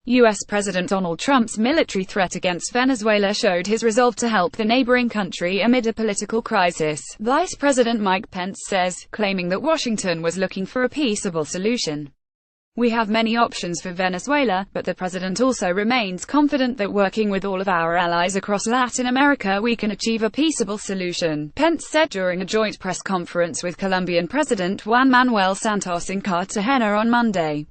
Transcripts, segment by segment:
U.S. President Donald Trump's military threat against Venezuela showed his resolve to help the neighboring country amid a political crisis, Vice President Mike Pence says, claiming that Washington was looking for a peaceable solution. "We have many options for Venezuela, but the president also remains confident that working with all of our allies across Latin America we can achieve a peaceable solution," Pence said during a joint press conference with Colombian President Juan Manuel Santos in Cartagena on Monday.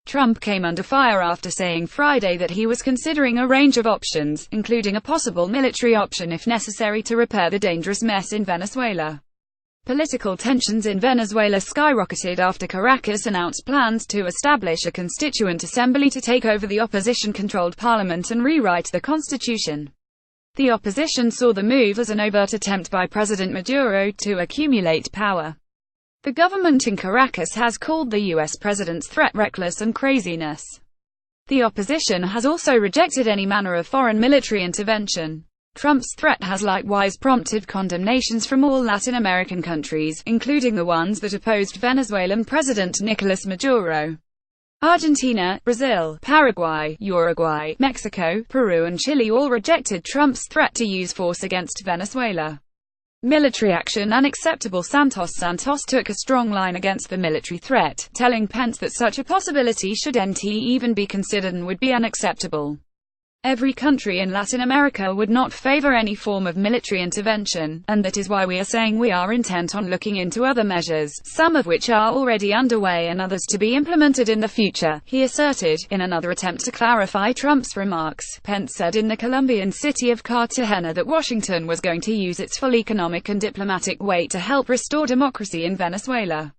Trump came under fire after saying Friday that he was considering a range of options, including a possible military option if necessary to repair the dangerous mess in Venezuela. Political tensions in Venezuela skyrocketed after Caracas announced plans to establish a constituent assembly to take over the opposition-controlled parliament and rewrite the constitution. The opposition saw the move as an overt attempt by President Maduro to accumulate power. The government in Caracas has called the U.S. president's threat reckless and craziness. The opposition has also rejected any manner of foreign military intervention. Trump's threat has likewise prompted condemnations from all Latin American countries, including the ones that opposed Venezuelan President Nicolas Maduro. Argentina, Brazil, Paraguay, Uruguay, Mexico, Peru and Chile all rejected Trump's threat to use force against Venezuela. Military action unacceptable. Santos took a strong line against the military threat, telling Pence that such a possibility should not even be considered and would be unacceptable. Every country in Latin America would not favor any form of military intervention, and that is why we are saying we are intent on looking into other measures, some of which are already underway and others to be implemented in the future, he asserted. In another attempt to clarify Trump's remarks, Pence said in the Colombian city of Cartagena that Washington was going to use its full economic and diplomatic weight to help restore democracy in Venezuela.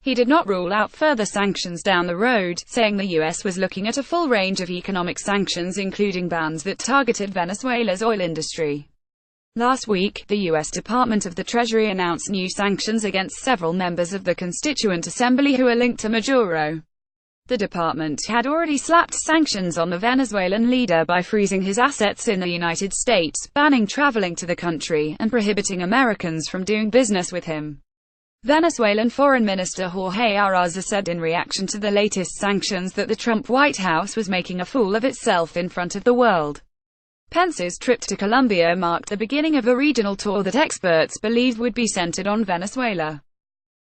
He did not rule out further sanctions down the road, saying the U.S. was looking at a full range of economic sanctions including bans that targeted Venezuela's oil industry. Last week, the U.S. Department of the Treasury announced new sanctions against several members of the Constituent Assembly who are linked to Maduro. The department had already slapped sanctions on the Venezuelan leader by freezing his assets in the United States, banning traveling to the country, and prohibiting Americans from doing business with him. Venezuelan Foreign Minister Jorge Arraza said in reaction to the latest sanctions that the Trump White House was making a fool of itself in front of the world. Pence's trip to Colombia marked the beginning of a regional tour that experts believed would be centered on Venezuela.